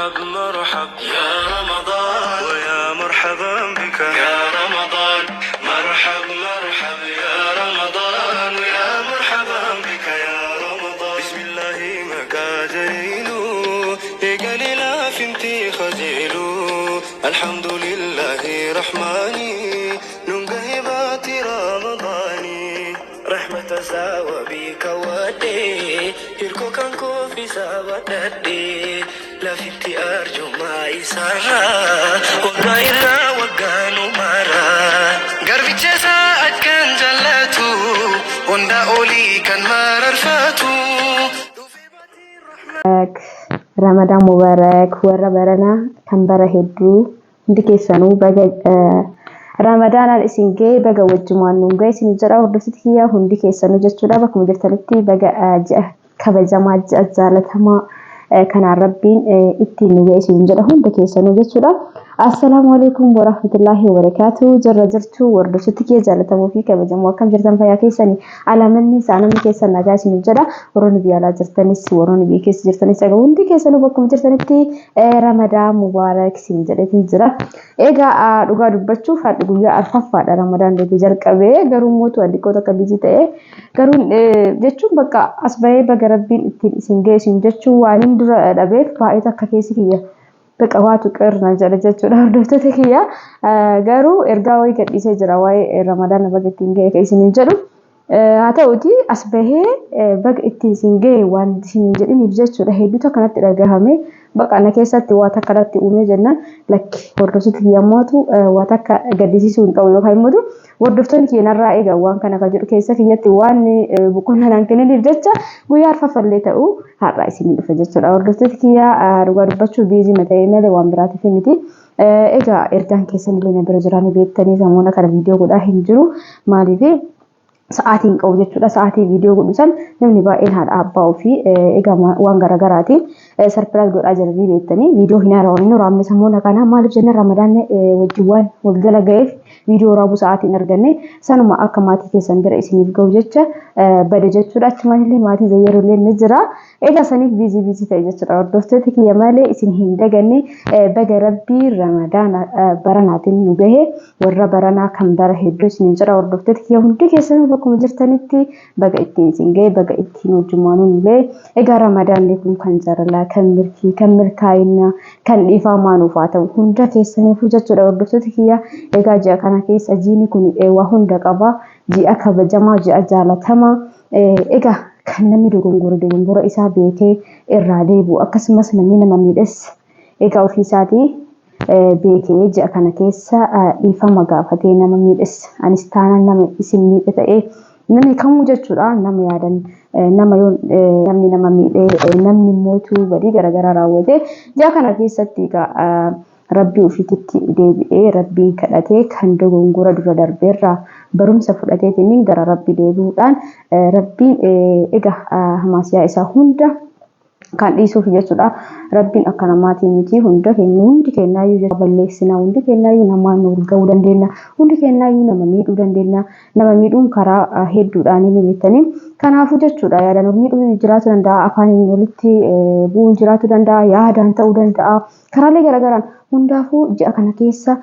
مرحب مرحب يا رمضان ويا مرحبا بك يا رمضان مرحب مرحب يا رمضان ويا مرحبا بك يا رمضان بسم الله مكاجيلو يقالي لا فهمتي خجيلو الحمد لله رحماني ننقهبات رمضاني رحمة ساوى بك ودي يركو كان كوفي ساوى ددي لا فهمتي أرجو ما يسارا وقايلا وقانو مارا قربي جسا أكن جلاتو وندا أولي كان مارا الفاتو رمضان مبارك وربنا كان برهدو ndike sanu baga رمضان الإسنجي بقى وجمان نونجي سنجرا وردفتك هي هندي كيسانو جتشودا بكم جرتلتي بقى جاء كبجما جاء زالتهما كان ربين إتي نوجي سنجرا هندي كيسانو جتشودا السلام عليكم ورحمة الله وبركاته جرجرتو وردفتك هي زالتهما في كبجما كم جرتم فيا كيساني على مني سانا كيسان نجاي سنجرا وروني بيالا جرتنيس وروني بيكيس جرتنيس أجا هندي كيسانو بكم جرتلتي رمضان مبارك سنجرا تنجرا إيجا دوغا دبچو فاد guyyaa arfaffaadha Ramadaan deebii jalqabee garuu mootu addiqoota akka biji ta'e garuu jechuun bakka as bahee baga rabbiin ittiin isin geessin jechuun waan hin dura dhabeef baay'ee akka keessi kiyya bakka waatu qirna jedha jechuudha hordoftoota kiyya garuu ergaa wayii gadhiisee jira waa'ee Ramadaan baga ittiin ga'e kan isin jedhu haa ta'uti as bahee baga ittiin isin ga'e waan isin jedhiniif jechuudha hedduutu kanatti dhagahame bakka na keessatti waa takka irratti uumee jennaan lakki hordoftoota kiyyammootu waa takka gaddisiisuu hin qabu yookaan immoo hordoftoonni keenyarraa eegaa waan kana kan jedhu keessa kiyyatti waan boqonnaan kennaniif jecha guyyaa arfaffallee ta'uu har'aa isin dhufe jechuudha hordoftoota kiyyaa dhugaa dubbachuu biizii mata'ee malee waan biraatiif miti egaa ergaan keessan illee na bira jiraanii beektanii samoona kana viidiyoo godhaa hin jiru maaliif sa'aatiin qabu jechuudha sa'aatii viidiyoo godhu san namni baay'een haadha abbaa ofii egaa waan garaagaraatiin sarpiraayis godhaa jiranii beektanii viidiyoo hin haaraawwan raamne samoona kana maaliif jenna Ramadaan wajjin waan walgala ga'eef viidiyoo raabuu sa'aatiin arganne sanuma akka maatii keessan bira isiniif ga'u jecha bada jechuudha achumaanillee maatii zayyarullee ni jira egaa saniif biizii ta'e jechuudha hordoftoota kiyya malee isin hin daganne baga rabbii Ramadaan baranaatiin nu gahe warra baranaa kan bara hedduu isin jira hordoftoota kiyya hundi keessan bakuma jirtanitti baga ittiin isin gahe baga ittiin wajjumaanuun illee egaa Ramadaan kun kan jaalalaa kan milkii kan milkaa'inaa kan dhiifamaa nuuf haa ta'u hunda keessaniifuu jechuudha hordoftoota kiyya egaa ji'a kana keessa jiini kun waa hunda qaba ji'a kabajamaa ji'a jaalatamaa egaa kan namni dogongora isaa beekee irraa deebi'u akkasumas namni nama miidhes egaa ofii isaatii beekee ji'a kana keessa dhiifama gaafatee nama miidhes anis taanaan nama isin miidhe ta'ee namni kamuu jechuudha nama yaadan namni nama miidhee namni mootuu badii garaagaraa raawwate ji'a kana keessatti rabbii ofiitti deebi'ee rabbiin kadhatee kan dogongora dura darbeerraa barumsa fudhateetiin gara rabbii deebi'uudhaan rabbiin egaa hamaasiyaa isaa hunda kan dhiisuuf jechuudha rabbiin akka namaatiin miti hundi keenyaayyuu balleessina hundi keenyaayyuu namaan nu ga'uu dandeenya hundi keenyaayyuu nama miidhuu dandeenya nama miidhuun karaa hedduudhaan ni beektanii kanaafuu jechuudha yaadaan miidhuu jiraatu danda'a afaaniin walitti bu'uun jiraatu danda'a yaadaan ta'uu danda'a karaalee garaagaraan hundaafuu ji'a kana keessa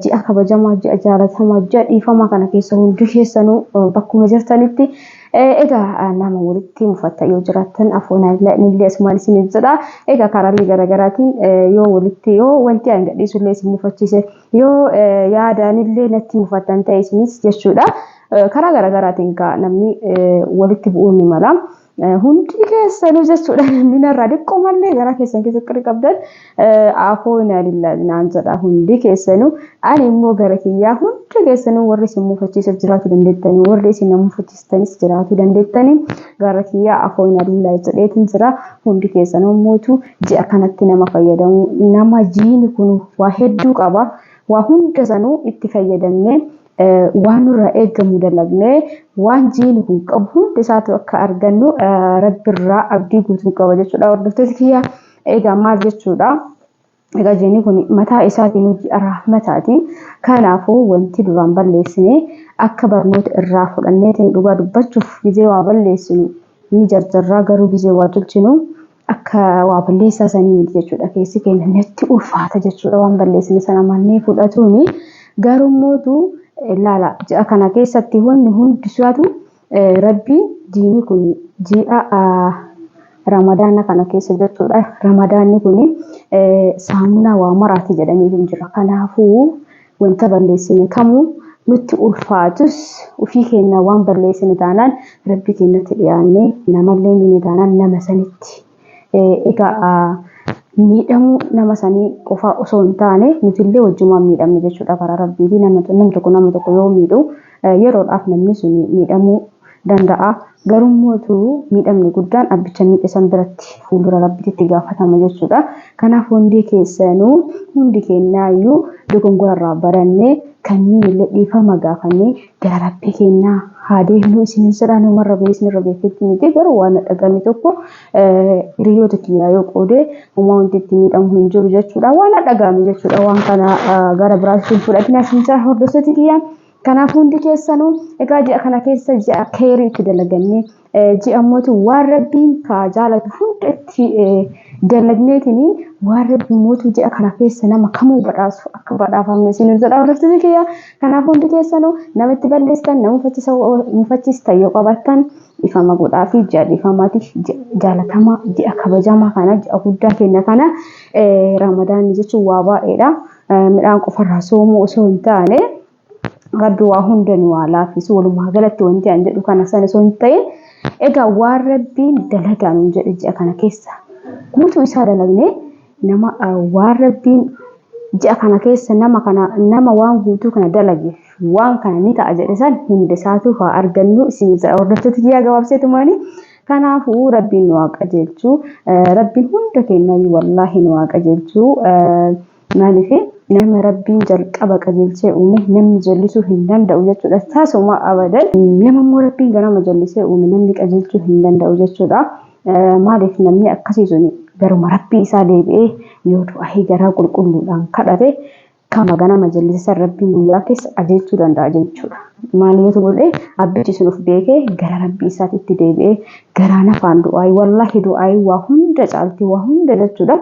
ji'a kabajamaa ji'a jaalatamaa ji'a dhiifamaa kana keessa hundi keessanuu bakkuma jirtanitti egaa nama walitti mufatta yoo jiraattan afoonaan illee asumaan isiniif jedha egaa karaalee garaagaraatiin yoo wanti aan gadhiisu illee isin mufachiise yoo yaadaan illee natti mufattan ta'e isinis jechuudha karaa garaagaraatiin namni walitti bu'uun ni mala. Hundi keessanuu jechuudha namni narraa dhiqqoo malee gara keessan keessatti qabdan afoonaa naan jedha hundi keessanuu ani immoo gara kiyyaa hundi keessanuu warri isin mufachiisuuf jiraatu dandeettanii warri isin nama mufachiistanis jiraatu dandeettanii gara kiyyaa afoonaa jedheetiin jira hundi keessanuu mootu ji'a kanatti nama fayyadamu nama jiini kun waa hedduu qaba waa hunda sanuu itti fayyadamnee waan nurraa eegamu dalagnee waan jiini kun qabu hundi isaatu akka argannu rabbirraa abdii guutuu qaba jechuudha hordoftoota kiyya egaa maal jechuudha egaa jiini kun mataa isaatiin hojii rahmataati kanaafuu wanti duraan balleessine akka barnoota irraa fudhannee dhugaa dubbachuuf gizee waa balleessinu ni jarjarraa garuu gizee waa tolchinu akka waa balleessaa sanii miti jechuudha. Keessi keenya natti ulfaata jechuudha waan balleessine sana mannee fudhatuuni. Garummootu ilaala ji'a kana keessatti wanni hundi isaatu rabbi diini kun ji'a ramadaana kana keessa jechuudha. Ramadaanni kun saamunaa waa maraati jedhamee hin jira. Kanaafuu wanta balleessine kamuu nutti ulfaatus ofii keenya waan balleessine taanaan rabbi keenyatti dhiyaannee namallee miine taanaan nama sanitti egaa miidhamu nama sanii qofa osoo hin taane nutillee wajjumaan miidhamne jechuudha karaa rabbiitii. Nama tokko yoo miidhu yeroodhaaf namni sun miidhamuu danda'a. Garummootu miidhamni guddaan abbicha miidhe san biratti fuuldura rabbiitti gaafatama jechuudha. Kanaaf hundi keessanuu hundi keenyaayyuu dogongorarraa barannee kanneen illee dhiifama gaafannee gara rabbii keenyaa haa deemnu. Isin jedhaa namarra ba'ee isinirra beeketti miti garuu waan dhagame tokko hiriyoota kiyyaa yoo qoodee uumaa wanti itti miidhamu hin jiru jechuudha. Waan dhagame jechuudha. Waan kana gara biraatti fudhatina isin jedhaa hordoftoota kiyyaa. Kanaaf hundi keessanuu egaa ji'a kana keessa ji'a keerii itti dalagannee ji'a mootu waan rabbiin kaa jaalatu hundatti dalagneetini waan rabbiin mootu ji'a kana keessa nama kamuu badhaasu akka badhaafamne isin jedhaa hordoftoota kiyyaa. Kanaaf hundi keessanuu namatti balleessitan nama mufachiistan yoo qabattan ifama godhaa fi ji'a dhiifamaatiif jaalatamaa ji'a kabajamaa kana ji'a guddaa keenya kana ramadaanni jechuun waa baay'eedha. Midhaan qofarraa soomuu osoo hin taane rabbi waa hunda nu waa laaffisu walumaa galatti wanti an jedhu kana sana osoo hin ta'in egaa waan rabbiin dalagaan hin jedhe ji'a kana keessa guutuu isaa dalagne nama waan rabbiin ji'a kana keessa nama waan guutuu kana dalage waan kana ni ta'a jedhe san hunda isaatu haa argannu isin hordoftoota kiyyaa gabaabseetumaani. Kanaafuu rabbiin nu waa qajeelchu rabbiin hunda keenyaa wallaahi nu waa qajeelchu maaliif nama rabbiin jalqaba qajeelchee uume namni jallisuu hin danda'u jechuudha. Taasuma abadan nama immoo rabbiin ganama jallisee uume namni qajeelchuu hin danda'u jechuudha. Maaliif namni akkasiisuni garuma rabbii isaa deebi'ee yoo du'aa garaa qulqulluudhaan kadhate kama ganama jallisan rabbiin guyyaa keessa qajeelchuu danda'a jechuudha. Maaliif godhee abbichi sun of beekee gara rabbii isaatti deebi'ee garaan afaan du'aa wallaahi du'aa waa hunda caalti waa hunda jechuudha.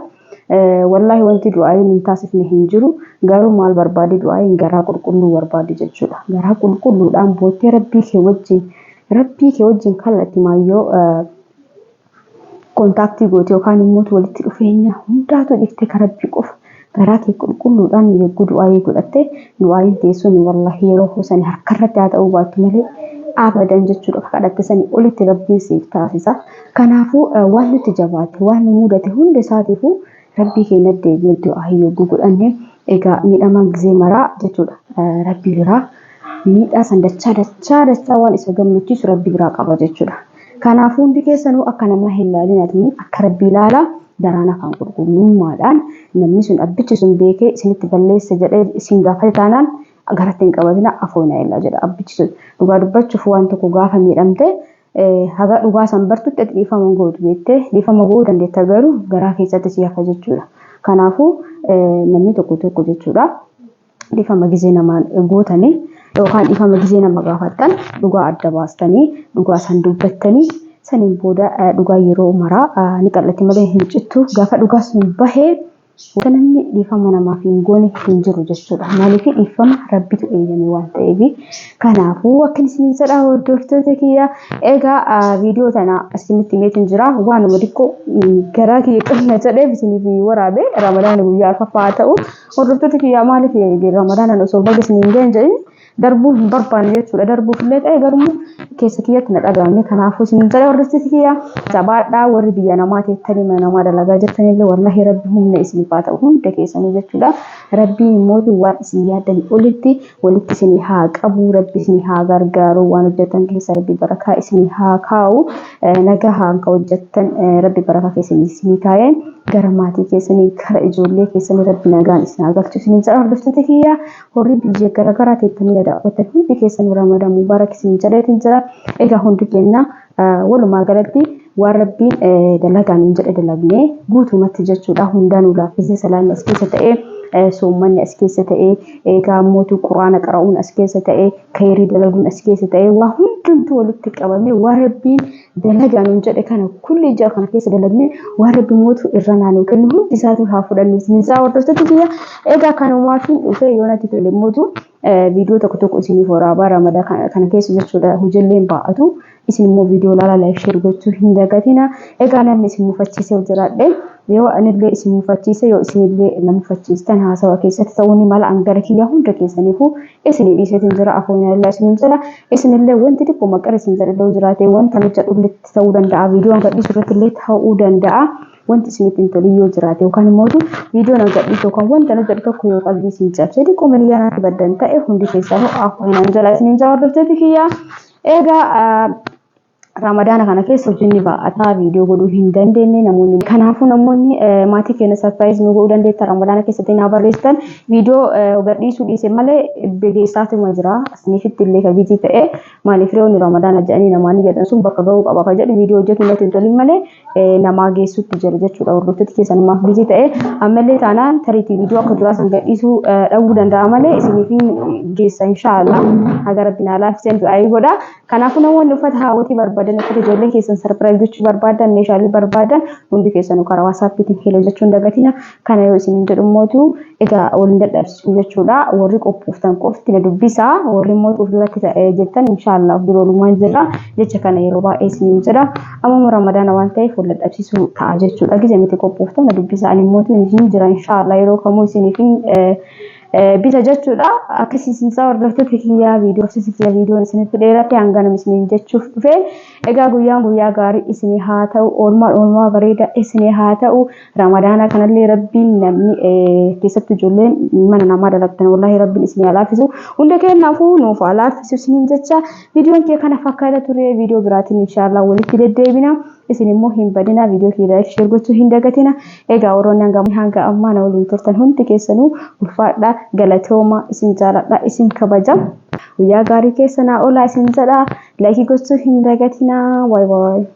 Wallahi wanti du'aayin hin taasifne hin jiru garuu maal barbaade du'aayin garaa qulqulluu barbaade jechuudha. Garaa qulqulluudhaan boottee rabbii kee wajjin kallattii maayyoo kontaaktii goote yookaan immoo walitti dhufeenya hundaatu dhiftee kan rabbii qofa garaa kee qulqulluudhaan yegguu du'aayii godhatte du'aayin teessuun wallahi yeroo sanii harkarratti haa ta'uu baattu malee abadan jechuudha. Kadhatte sanii olitti rabbiin siif taasisa. Kanaafuu waan nuti jabaate waan nu mudate hunda isaatiifuu rabbii keenya deebi'ee du'aa yogguu godhanne egaa miidhamaan gizee maraa jechuudha. Rabbii biraa miidhaa san dachaa waan isa gammachiisu rabbii biraa qaba jechuudha. Kanaafuu hundi keessanuu akka nama hin ilaalinatiin akka rabbii ilaalaa daraan afaan qulqullummaadhaan namni sun abbichi sun beekee isinitti balleessa jedhee isin gaafate taanaan garatti hin qabatina afoona illaa jedha abbichi sun. Dhugaa dubbachuuf waan tokko gaafa miidhamte haga dhugaa san bartutti dhiifama gootu beektee dhiifama gochuu dandeetta garuu garaa keessatti si hafa jechuudha. Kanaafuu namni tokko jechuudha dhiifama gizee namaa gootanii yookaan dhiifama gizee nama gaafattan dhugaa adda baastanii dhugaa san dubbattanii saniin booda dhugaa yeroo maraa ni qal'atti malee hin cittu gaafa dhugaa sun bahee namni dhiifama namaaf hin goone hin jiru jechuudha. Maaliif dhiifama rabbitu eeyyame waan ta'eef. Kanaafuu akka isin jedhaa hordoftoota kiyya egaa viidiyoo tana asinitti meetiin jira waanuma xiqqoo garaa kiyya qonna jedheef isiniif waraabe Ramadaan guyyaa faffaa ta'u hordoftoota kiyya maaliif Ramadaan osoo baga isiniin ga'in jedhin darbuu hin barbaanne jechuudha. Darbuufillee ta'e garuu keessa kiyyatti na dhagaame. Kanaafuu isin jedhaa hordoftoota kiyya jabaadhaa warri biyya namaa teettanii mana namaa dalagaa jirtanillee wallahi rabbi humna isin ta'u hunda keessanii jechuudha. Rabbii immoo waan isin yaadan walitti isin haa qabu rabbi isin haa gargaaru waan hojjetan keessa rabbi barakaa isin haa kaa'u nagaa haa hojjetan rabbi barakaa keessanii isin kaa'een gara maatii keessanii gara ijoollee keessanii rabbi nagaan isin haa galchu isin jedha hordoftoota kiyya warri biyya garaagaraa teettanii daawwatan hundi keessanii Ramadaan mubaarak isin jedheetiin jira. Egaa hundi keenya walumaa galatti waan rabbiin dalagaan hin jedhe dalagnee guutumatti jechuudha hundaan ulaaffisee salaanni as keessa ta'ee soommanni as keessa ta'ee gaammotu quraana qara'uun as keessa ta'ee khayrii dalaguun as keessa ta'ee waa hundumtuu walitti qabamee waan rabbiin dalagaa nuun jedhe kana kulli ija kana keessa dalagne waan rabbi mootu irra naannoo kennu hundi isaatu haa fudhannu isinisaa hordoftoota kiyya egaa kanumaatiin dhufee yoo natti tole mootu viidiyoo tokko isiniif waraabaa ramadaa kana keessa jechuudha hojilleen baa'atu isin immoo viidiyoo laala laayik sheer gochuu hin dagatina egaa namni isin mufachiisee jiraadhe yoo anillee isin mufachiise yoo isinillee nama mufachiistan haasawa keessatti ta'uun mala angara kiyya hunda keessaniifuu isinii dhiiseetiin jira afoon Allah isin jala isinillee wanti xiqqoo maqara isin jedhu jiraate wanta nuti dhulletti ta'uu danda'a viidiyoon gadhiisu irratti illee ta'uu danda'a wanti isinitti tolii yoo jiraate yookaan immoo viidiyoon gadhiisu yookaan wanta nuti jedhu tokko yoo qalbii isin cabsee xiqqoo miliyaanatti baddan ta'e hundi keessanuu afoon jala isin jala hordoftoota kiyya egaa Ramadana kana keessa hojii ba'ataa viidiyoo godhuu hin dandeenye namoonni kanaafuu namoonni maatii keenya surprise nu godhuu dandeetta Ramadana keessatti na barreessitan viidiyoo gadhiisuu dhiise malee begeessaatu ma jira asiniifitti illee ka bitii ta'e maaliif reewni Ramadana jedhanii namaani jedhan sun bakka ga'uu qaba ka jedhu viidiyoo hojjetu natti tolin malee namaa geessutti jira jechuudha hordoftoota keessan namaaf bitii ta'e ammallee taanaan tariitii viidiyoo akka duraa san gadhiisuu dhabuu danda'a malee isiniifin geessa inshaallah haga rabbiin alaafiseen du'aa godha kanaafuu namoonni uffata haawwatii barbaadan uffata ijoollee keessan sarpiraayiz gochuu barbaadan meeshaalee barbaadan hundi keessanuu karaa waasaappiitiin heeloo jechuun dagatina kana yoo isin jedhu mootu egaa waliin dadhabsiisu jechuudha warri qophooftan qofti na dubbisaa warri mootu ofirratti ta'ee jettan inshaallah biroolumaan jira jecha kana yeroo baay'ee isin jedha amma ramadaana waan ta'eef wal dadhabsiisu ta'a jechuudha gizee miti qophooftan na dubbisaa ani mootu hin jira inshaallah yeroo kamuu isiniifin bisa jechuudha akkasiisinsaa hordoftoota kiyyaa viidiyoon isinitti dheerate hanga nama isiniin jechuuf dhufe egaa guyyaa gaarii isinii haa ta'u oolmaa bareeda isinii haa ta'u ramadaana kanallee rabbiin namni keessattuu ijoolleen mana namaa dalagdan wallahi rabbiin isinii alaafisu hunda kennaafuu nuuf alaafisu isiniin jecha viidiyoon kee kana fakkaata ture viidiyoo biraatiin inshaallah walitti deddeebina isin immoo hin badina viidiyoo kee laayik sheer gochuu hin dagatina egaa warroonni hanga ammaa na waliin turtan hundi keessanuu ulfaadha galatooma isin jaaladha isin kabaja guyyaa gaarii keessanaa oolaa isin jedha laayik gochuu hin dagatina bye bye